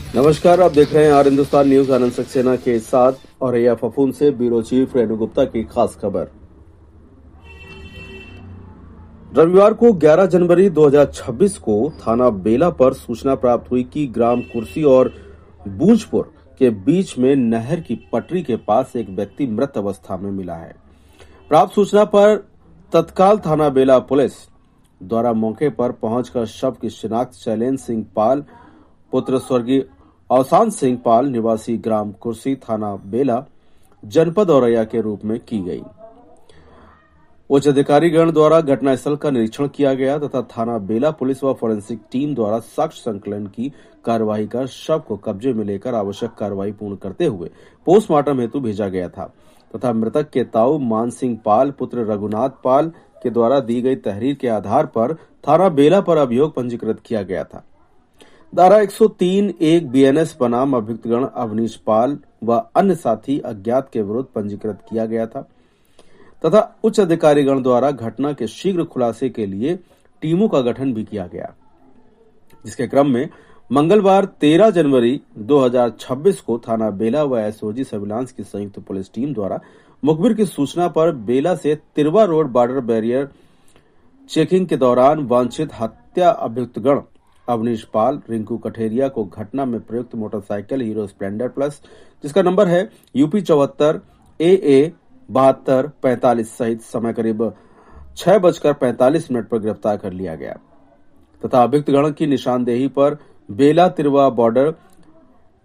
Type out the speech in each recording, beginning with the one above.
नमस्कार, आप देख रहे हैं आर हिंदुस्तान न्यूज। आनंद सक्सेना के साथ और या फफून से ब्यूरो चीफ रेणु गुप्ता की खास खबर। रविवार को 11 जनवरी 2026 को थाना बेला पर सूचना प्राप्त हुई कि ग्राम कुर्सी और बूझपुर के बीच में नहर की पटरी के पास एक व्यक्ति मृत अवस्था में मिला है। प्राप्त सूचना पर तत्काल थाना बेला पुलिस द्वारा मौके पर पहुंचकर शव की शिनाख्त शैलेंद्र सिंह पाल पुत्र स्वर्गीय अवसान सिंह पाल निवासी ग्राम कुर्सी थाना बेला जनपद औरैया के रूप में की गई। उच्च अधिकारीगण द्वारा घटनास्थल का निरीक्षण किया गया तथा थाना बेला पुलिस व फोरेंसिक टीम द्वारा साक्ष्य संकलन की कार्यवाही कर शव को कब्जे में लेकर आवश्यक कार्यवाही पूर्ण करते हुए पोस्टमार्टम हेतु भेजा गया था तथा मृतक के ताऊ मान सिंह पाल पुत्र रघुनाथ पाल के द्वारा दी गई तहरीर के आधार पर थाना बेला पर अभियोग पंजीकृत किया गया था। धारा 103(1) बीएनएस बनाम अभियुक्तगण अवनीश पाल व अन्य साथी अज्ञात के विरुद्ध पंजीकृत किया गया था तथा उच्च अधिकारीगण द्वारा घटना के शीघ्र खुलासे के लिए टीमों का गठन भी किया गया, जिसके क्रम में मंगलवार 13 जनवरी 2026 को थाना बेला व एसओजी सर्विलांस की संयुक्त पुलिस टीम द्वारा मुखबिर की सूचना पर बेला से Tirwa road border barrier checking के दौरान वांछित हत्या अभियुक्तगण अवनीश पाल रिंकू कठेरिया को घटना में प्रयुक्त मोटरसाइकिल हीरो स्प्लेंडर प्लस जिसका नंबर है यूपी 74 AA 7245 सहित समय करीब 6:45 पर गिरफ्तार कर लिया गया तथा अभियुक्तगण की निशानदेही पर बेला तिरवा बॉर्डर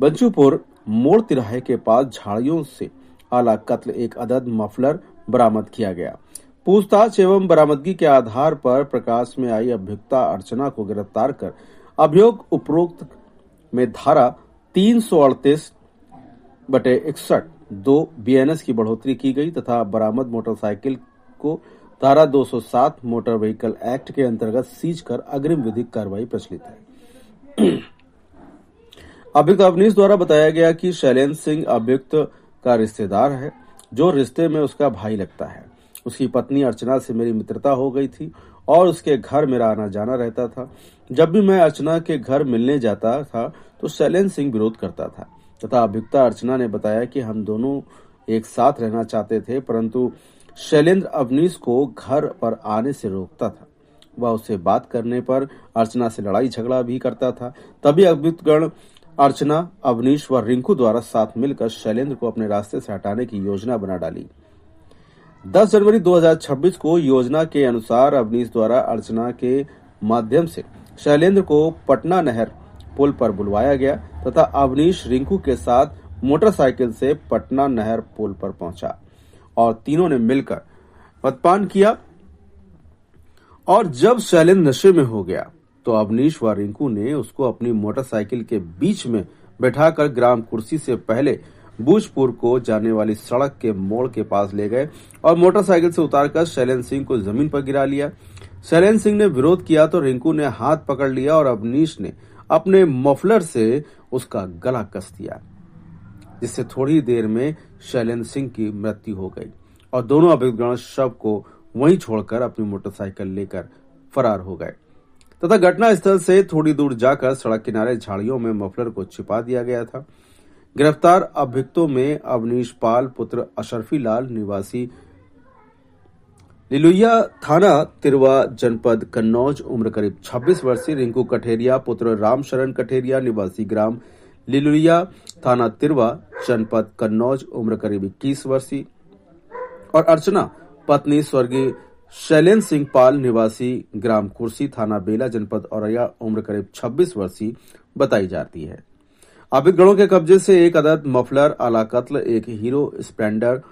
बंचूपुर मोड़ तिराहे के पास झाड़ियों से आला कत्ल एक अदद मफलर बरामद किया गया। पूछताछ एवं बरामदगी के आधार पर प्रकाश में आई अभियुक्ता अर्चना को गिरफ्तार कर अभियोग उपरोक्त में धारा 338/61 2 बीएनएस की बढ़ोतरी की गई तथा बरामद मोटरसाइकिल को धारा 207 मोटर व्हीकल एक्ट के अंतर्गत सीज कर अग्रिम विधिक कार्रवाई प्रचलित है। अभियुक्त अवनीश द्वारा बताया गया कि शैलेंद्र सिंह अभियुक्त का रिश्तेदार है जो रिश्ते में उसका भाई लगता है। उसकी पत्नी अर्चना से मेरी मित्रता हो गई थी और उसके घर मेरा आना जाना रहता था। जब भी मैं अर्चना के घर मिलने जाता था तो शैलेंद्र सिंह विरोध करता था तथा अभियुक्ता अर्चना ने बताया कि हम दोनों एक साथ रहना चाहते थे, परंतु शैलेंद्र अवनीश को घर पर आने से रोकता था। वह उससे बात करने पर अर्चना से लड़ाई झगड़ा भी करता था। तभी अभियुक्तगण अर्चना, अवनीश व रिंकू द्वारा साथ मिलकर शैलेंद्र को अपने रास्ते से हटाने की योजना बना डाली। 10 जनवरी 2026 को योजना के अनुसार अवनीश द्वारा अर्चना के माध्यम से शैलेंद्र को पटना नहर पुल पर बुलवाया गया तथा अवनीश रिंकू के साथ मोटरसाइकिल से पटना नहर पुल पर पहुंचा और तीनों ने मिलकर मद्यपान किया और जब शैलेंद्र नशे में हो गया तो अवनीश व रिंकू ने उसको अपनी मोटरसाइकिल के बीच में बैठाकर ग्राम कुर्सी से पहले बूझपुर को जाने वाली सड़क के मोड़ के पास ले गए और मोटरसाइकिल से उतारकर शैलेंद्र सिंह को जमीन पर गिरा लिया। शैलेंद्र सिंह ने विरोध किया तो रिंकू ने हाथ पकड़ लिया और अवनीश ने अपने मफलर से उसका गला कस दिया, जिससे थोड़ी देर में शैलेंद्र सिंह की मृत्यु हो गई और दोनों अभियुक्तगण शव को वहीं छोड़कर अपनी मोटरसाइकिल लेकर फरार हो गए तथा घटनास्थल से थोड़ी दूर जाकर सड़क किनारे झाड़ियों में मफलर को छिपा दिया गया था। गिरफ्तार अभियुक्तों में अवनीश पाल पुत्र अशरफी लाल निवासी लिलुइया थाना तिरवा जनपद कन्नौज उम्र करीब 26 वर्षीय, रिंकू कठेरिया पुत्र रामशरण कठेरिया निवासी ग्राम लिलुइया थाना तिरवा जनपद कन्नौज उम्र करीब 21 वर्षीय और अर्चना पत्नी स्वर्गीय शैलेंद्र सिंह पाल निवासी ग्राम कुर्सी थाना बेला जनपद औरैया उम्र करीब 26 वर्षीय बताई जाती है। अभियुक्तगणों के कब्जे से एक अदद मफलर, आला कत्ल, एक हीरो स्प्लेंडर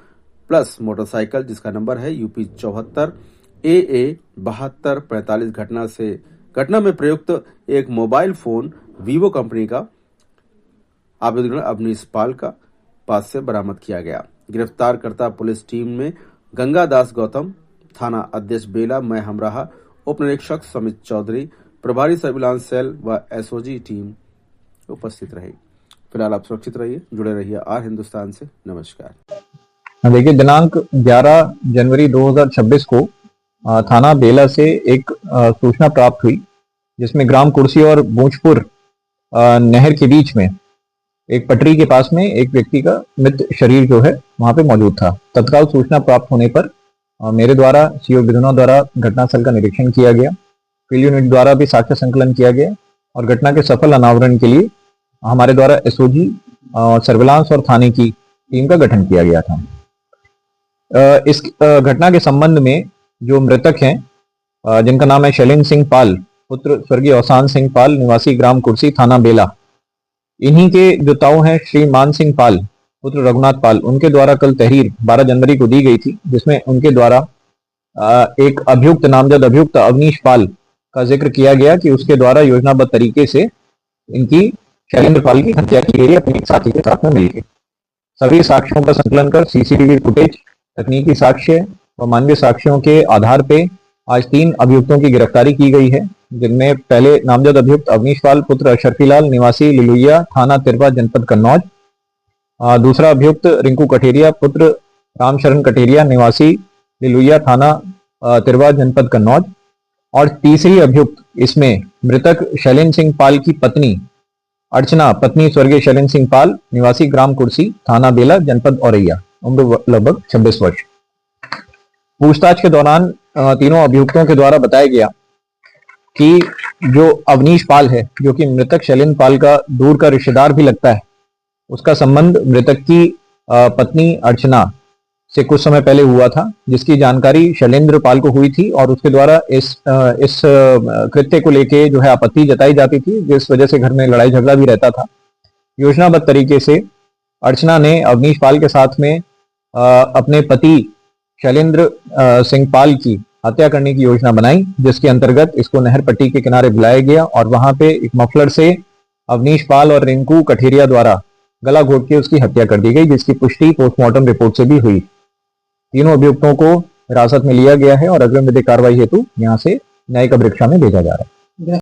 प्लस मोटरसाइकिल जिसका नंबर है यूपी 74 AA 7245 घटना में प्रयुक्त एक मोबाइल फोन वीवो कंपनी का अभियुक्तगण अवनीश पाल का पास से बरामद किया गया। गिरफ्तार करता पुलिस टीम में गंगा दास गौतम, थाना अध्यक्ष बेला मैं हमराहा, उप निरीक्षक समित चौधरी, प्रभारी सर्विलांस सेल व एसओजी टीम उपस्थित रही। फिलहाल आप सुरक्षित रहिए, जुड़े रहिए आर हिंदुस्तान से। नमस्कार। देखिए, दिनांक 11 जनवरी 2026 को थाना बेला से एक सूचना प्राप्त हुई जिसमें ग्राम कुर्सी और बूझपुर नहर के बीच में एक पटरी के पास में एक व्यक्ति का मृत शरीर जो है वहां पे मौजूद था। तत्काल सूचना प्राप्त होने पर मेरे द्वारा सीओ बिधुना द्वारा घटनास्थल का निरीक्षण किया गया। फील्ड यूनिट द्वारा भी साक्ष्य संकलन किया गया और घटना के सफल अनावरण के लिए हमारे द्वारा एसओजी, सर्विलांस और थाने की टीम का गठन किया गया था। इस घटना के संबंध में जो मृतक हैं, जिनका नाम है शैलेंद्र सिंह पाल पुत्र स्वर्गीय अवसान सिंह पाल निवासी ग्राम कुर्सी थाना बेला, इन्हीं के जो ताऊ हैं श्री मान सिंह पाल पुत्र रघुनाथ पाल, उनके द्वारा कल तहरीर 12 जनवरी को दी गई थी, जिसमें उनके द्वारा एक अभियुक्त नामजद अभियुक्त अवनीश पाल का जिक्र किया गया कि उसके द्वारा योजनाबद्ध तरीके से इनकी शैलेंद्र पाल की हत्या की गई अपने साथी के साथ में मिलकर। सभी साक्ष्यों का संकलन कर सीसीटीवी फुटेज, तकनीकी साक्ष्य व मानवीय साक्ष्यों के आधार पे आज 3 अभियुक्तों की गिरफ्तारी की गई है, जिनमें पहले नामजद अभियुक्त अवनीश पाल पुत्र अशरफीलाल निवासी लिलुइया थाना तिरवा जनपद कन्नौज, दूसरा अभियुक्त रिंकू कठेरिया पुत्र रामशरण कठेरिया निवासी लिलुइया थाना तिरवा जनपद कन्नौज, और तीसरी अभियुक्त इसमें मृतक शैलेंद्र सिंह पाल की पत्नी अर्चना पत्नी स्वर्गीय शैलेंद्र सिंह पाल निवासी ग्राम कुर्सी थाना बेला जनपद औरैया, उम्र लगभग 26 वर्ष। पूछताछ के दौरान तीनों अभियुक्तों के द्वारा बताया गया कि जो अवनीश पाल है, जो कि मृतक शैलेंद्र पाल का दूर का रिश्तेदार भी लगता है, उसका संबंध मृतक की पत्नी अर्चना से कुछ समय पहले हुआ था, जिसकी जानकारी शैलेंद्र पाल को हुई थी और उसके द्वारा इस कृत्य को लेके जो है आपत्ति जताई जाती थी, जिस वजह से घर में लड़ाई झगड़ा भी रहता था। योजनाबद्ध तरीके से अर्चना ने अवनीश पाल के साथ में अपने पति शैलेंद्र सिंह पाल की हत्या करने की योजना बनाई, जिसके अंतर्गत इसको नहर पट्टी के किनारे बुलाया गया और वहां पे एक मफलर से अवनीश पाल और रिंकू कठेरिया द्वारा गला घोट के उसकी हत्या कर दी गई, जिसकी पुष्टि पोस्टमार्टम रिपोर्ट से भी हुई। तीनों अभियुक्तों को हिरासत में लिया गया है और अग्रिम विधिक कार्रवाई हेतु यहाँ से न्यायिक अभिरक्षा में भेजा जा रहा है।